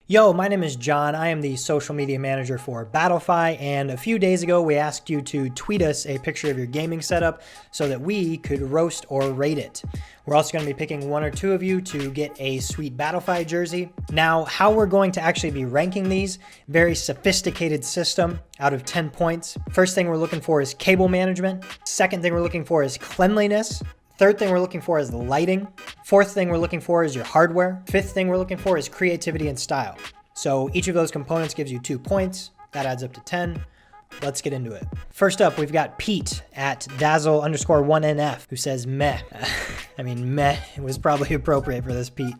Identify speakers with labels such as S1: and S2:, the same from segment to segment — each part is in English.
S1: Yo, my name is John. I am the social media manager for Battlefy, and a few days ago we asked you to tweet us a picture of your gaming setup so that we could roast or rate it. We're also going to be picking one or two of you to get a sweet Battlefy jersey. Now, how we're going to actually be ranking these, very sophisticated system out of 10 points. First thing we're looking for is cable management. Second thing we're looking for is cleanliness. Third thing we're looking for is lighting. Fourth thing we're looking for is your hardware. Fifth thing we're looking for is creativity and style. So each of those components gives you 2 points. That adds up to 10. Let's get into it. First up, we've got Pete at Dazzle_1NF who says meh. I mean, meh was probably appropriate for this, Pete.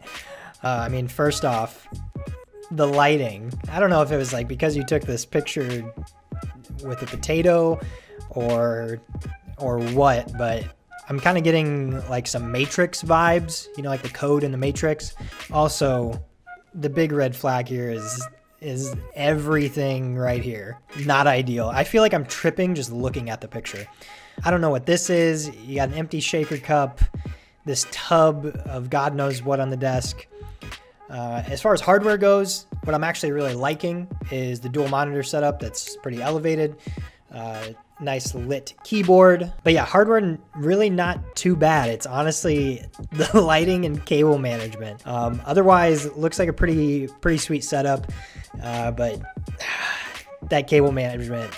S1: First off, the lighting. I don't know if it was like because you took this picture with a potato or what, but I'm kind of getting like some Matrix vibes, you know, like the code in the Matrix. Also, the big red flag here is everything right here. Not ideal. I feel like I'm tripping just looking at the picture. I don't know what this is. You got an empty shaker cup, this tub of God knows what on the desk. As far as hardware goes, what I'm actually really liking is the dual monitor setup that's pretty elevated. Nice lit keyboard. But yeah, hardware really not too bad. It's honestly the lighting and cable management. Otherwise, looks like a pretty sweet setup. But that cable management,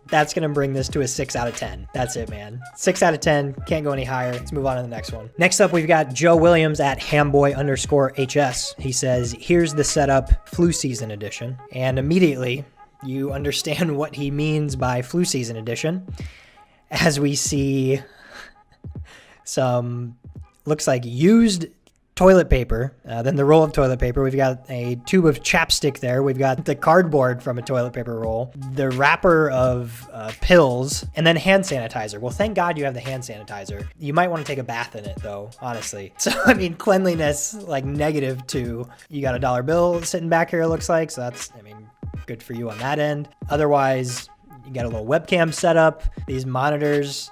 S1: that's going to bring this to a 6 out of 10. That's it, man. 6 out of 10. Can't go any higher. Let's move on to the next one. Next up, we've got Joe Williams at Hamboy_HS. He says, here's the setup, flu season edition. And immediately, you understand what he means by flu season edition, as we see some, looks like used toilet paper, then the roll of toilet paper. We've got a tube of chapstick there. We've got the cardboard from a toilet paper roll, the wrapper of pills, and then hand sanitizer. Well, thank God you have the hand sanitizer. You might want to take a bath in it though, honestly. So, I mean, cleanliness, like -2. You got a dollar bill sitting back here, it looks like. So that's, good for you on that end. Otherwise, you got a little webcam setup. These monitors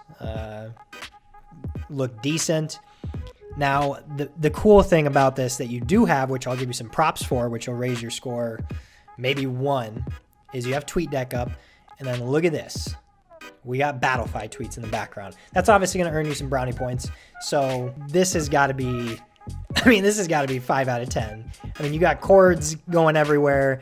S1: look decent. Now, the cool thing about this that you do have, which I'll give you some props for, which will raise your score maybe 1, is you have TweetDeck up. And then look at this. We got Battlefy tweets in the background. That's obviously going to earn you some brownie points. So this has got to be, this has got to be 5 out of 10. You got cords going everywhere.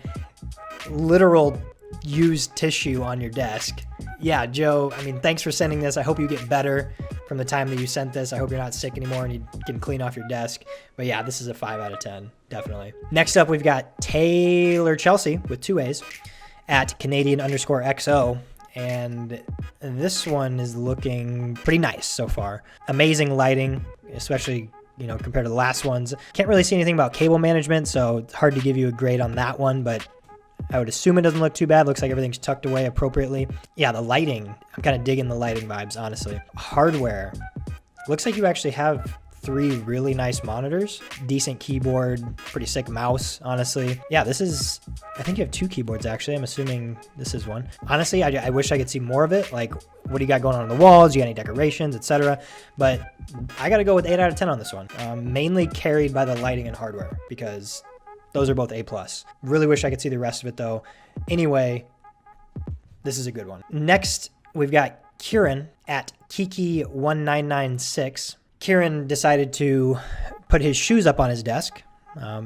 S1: Literal used tissue on your desk. Yeah, Joe, thanks for sending this. I hope you get better from the time that you sent this. I hope you're not sick anymore and you can clean off your desk. But yeah, this is a 5 out of 10, definitely. Next up, we've got Taylor Chelsea with 2 A's at Canadian_XO. And this one is looking pretty nice so far. Amazing lighting, especially compared to the last ones. Can't really see anything about cable management, so it's hard to give you a grade on that one, but I would assume it doesn't look too bad. Looks like everything's tucked away appropriately. Yeah, the lighting, I'm kind of digging the lighting vibes, honestly. Hardware, looks like you actually have 3 really nice monitors, decent keyboard, pretty sick mouse, honestly. Yeah, I think you have 2 keyboards actually. I'm assuming this is one. Honestly, I wish I could see more of it. Like, what do you got going on the walls? You got any decorations, etc.? But I got to go with 8 out of 10 on this one. Mainly carried by the lighting and hardware because those are both A+. Really wish I could see the rest of it though. Anyway, this is a good one. Next, we've got Kieran at Kiki1996. Kieran decided to put his shoes up on his desk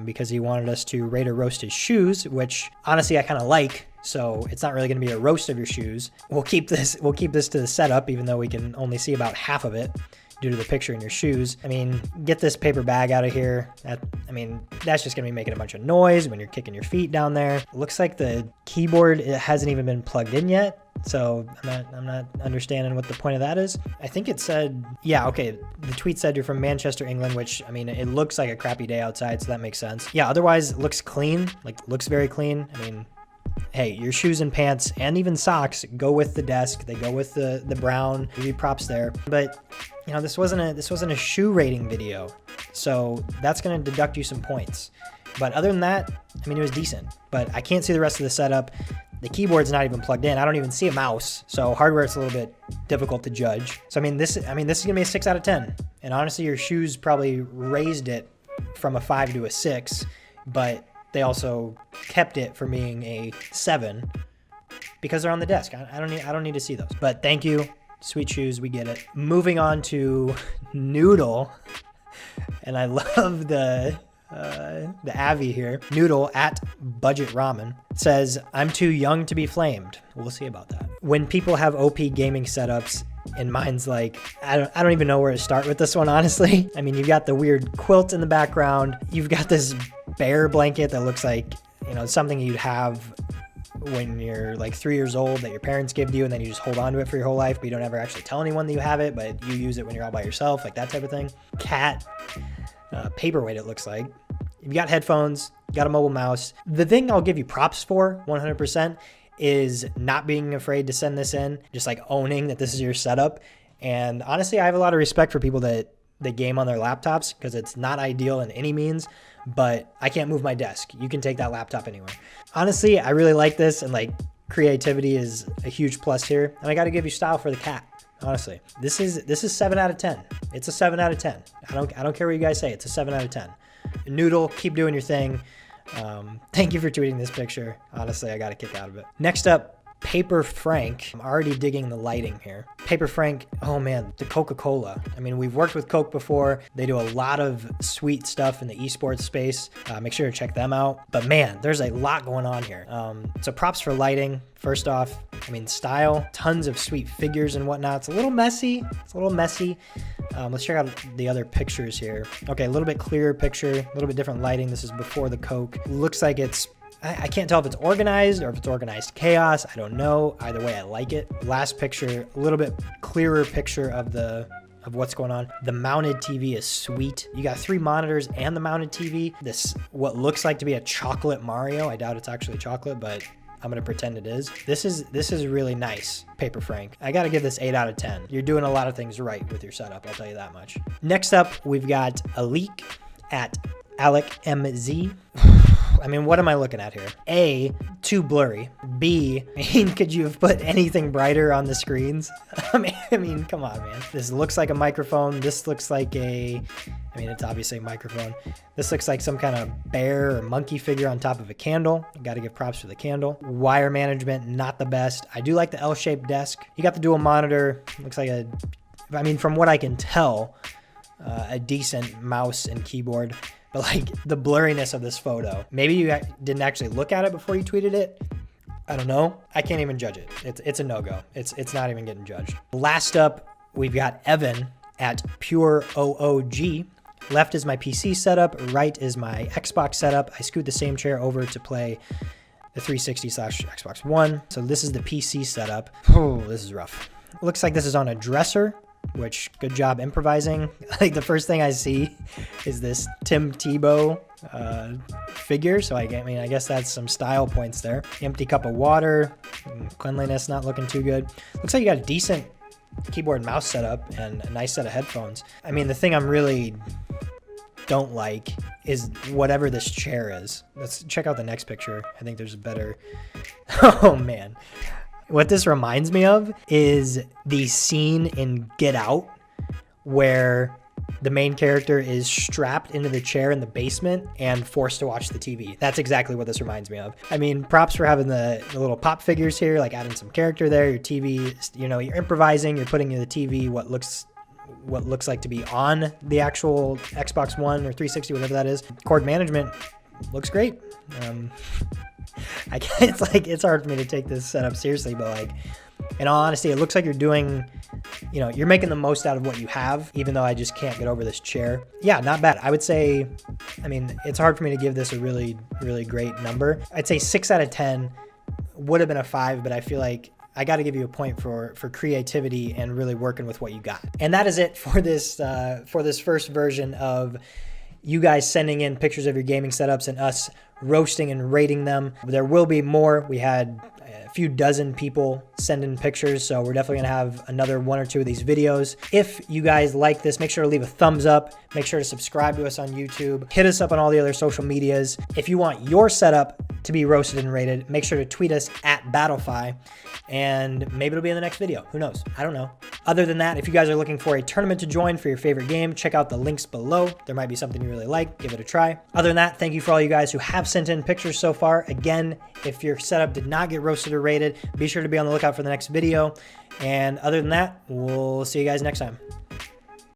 S1: because he wanted us to rate or roast his shoes, which honestly I kind of like. So it's not really going to be a roast of your shoes. We'll keep this to the setup, even though we can only see about half of it due to the picture in your shoes. Get this paper bag out of here. That's just gonna be making a bunch of noise when you're kicking your feet down there. It looks like the keyboard, it hasn't even been plugged in yet. So I'm not understanding what the point of that is. I think it said, yeah, okay. The tweet said you're from Manchester, England, which, it looks like a crappy day outside, so that makes sense. Yeah, otherwise it looks clean, looks very clean. Hey, your shoes and pants and even socks go with the desk. They go with the brown. Give you props there. But this wasn't a shoe rating video, so that's gonna deduct you some points. But other than that, it was decent. But I can't see the rest of the setup. The keyboard's not even plugged in. I don't even see a mouse, so hardware it's a little bit difficult to judge. So this is gonna be a 6 out of 10. And honestly, your shoes probably raised it from a 5 to a 6, but they also kept it from being a 7 because they're on the desk. I don't need to see those. But thank you, Sweet Shoes, we get it. Moving on to Noodle, and I love the Avi here. Noodle at Budget Ramen says, I'm too young to be flamed. We'll see about that. When people have OP gaming setups, and mine's like, I don't even know where to start with this one, honestly. I mean, you've got the weird quilt in the background. You've got this bear blanket that looks like, you know, something you'd have when you're like 3 years old that your parents give to you, and then you just hold on to it for your whole life, but you don't ever actually tell anyone that you have it, but you use it when you're all by yourself, like that type of thing. Cat, paperweight it looks like. You've got headphones, got a mobile mouse. The thing I'll give you props for 100% is not being afraid to send this in, just like owning that this is your setup. And honestly, I have a lot of respect for people that game on their laptops, because it's not ideal in any means, but I can't move my desk. You can take that laptop anywhere. Honestly, I really like this, and like creativity is a huge plus here. And I got to give you style for the cat. Honestly, this is 7 out of 10. It's a 7 out of 10. I don't care what you guys say. It's a 7 out of 10. Noodle, keep doing your thing. Thank you for tweeting this picture. Honestly, I got a kick out of it. Next up, Paper Frank. I'm already digging the lighting here. Paper Frank, oh man, the Coca-Cola. I mean, we've worked with Coke before. They do a lot of sweet stuff in the esports space. Make sure to check them out. But man, there's a lot going on here. So props for lighting. First off, I mean, style, tons of sweet figures and whatnot. It's a little messy. Let's check out the other pictures here. Okay, a little bit clearer picture, a little bit different lighting. This is before the Coke. Looks like it's, I can't tell if it's organized or if it's organized chaos. I don't know. Either way, I like it. Last picture, a little bit clearer picture of what's going on. The mounted TV is sweet. You got 3 monitors and the mounted TV. This, what looks like to be a chocolate Mario. I doubt it's actually chocolate, but I'm gonna pretend it is. This is really nice, Paper Frank. I gotta give this 8 out of 10. You're doing a lot of things right with your setup, I'll tell you that much. Next up, we've got Alek at AlekMZ. I mean, what am I looking at here? A, too blurry. B, could you have put anything brighter on the screens? I mean, come on, man. This looks like a microphone. This looks like it's obviously a microphone. This looks like some kind of bear or monkey figure on top of a candle. Got to give props for the candle. Wire management, not the best. I do like the L-shaped desk. You got the dual monitor. Looks like from what I can tell, a decent mouse and keyboard. But like the blurriness of this photo, maybe you didn't actually look at it before you tweeted it. I don't know. I can't even judge it. It's a no-go. It's not even getting judged. Last up, we've got Evan at PureOog. Left is my PC setup. Right is my Xbox setup. I scoot the same chair over to play the 360/Xbox One. So this is the PC setup. Oh, this is rough. Looks like this is on a dresser, which good job improvising. Like the first thing I see is this Tim Tebow figure. So I guess that's some style points there. Empty cup of water, cleanliness not looking too good. Looks like you got a decent keyboard and mouse setup and a nice set of headphones. I mean, the thing I'm really don't like is whatever this chair is. Let's check out the next picture. I think there's a better, oh man. What this reminds me of is the scene in Get Out where the main character is strapped into the chair in the basement and forced to watch the TV. That's exactly what this reminds me of. I mean, props for having the little pop figures here, like adding some character there. Your TV, you're improvising, you're putting in the TV what looks like to be on the actual Xbox One or 360, whatever that is. Cord management looks great. It's hard for me to take this setup seriously, but like, in all honesty, it looks like you're doing, you're making the most out of what you have, even though I just can't get over this chair. Yeah, not bad. I would say, it's hard for me to give this a really, really great number. I'd say 6 out of 10 would have been a 5, but I feel like I got to give you a point for creativity and really working with what you got. And that is it for this first version of you guys sending in pictures of your gaming setups and us roasting and rating them. There will be more. We had a few dozen people send in pictures, so we're definitely gonna have another 1 or 2 of these videos. If you guys like this, make sure to leave a thumbs up. Make sure to subscribe to us on YouTube. Hit us up on all the other social medias. If you want your setup to be roasted and rated, make sure to tweet us at Battlefy, and maybe it'll be in the next video. Who knows? I don't know. Other than that, if you guys are looking for a tournament to join for your favorite game, check out the links below. There might be something you really like. Give it a try. Other than that, thank you for all you guys who have sent in pictures so far. Again, if your setup did not get roasted or rated, be sure to be on the lookout for the next video. And other than that, we'll see you guys next time.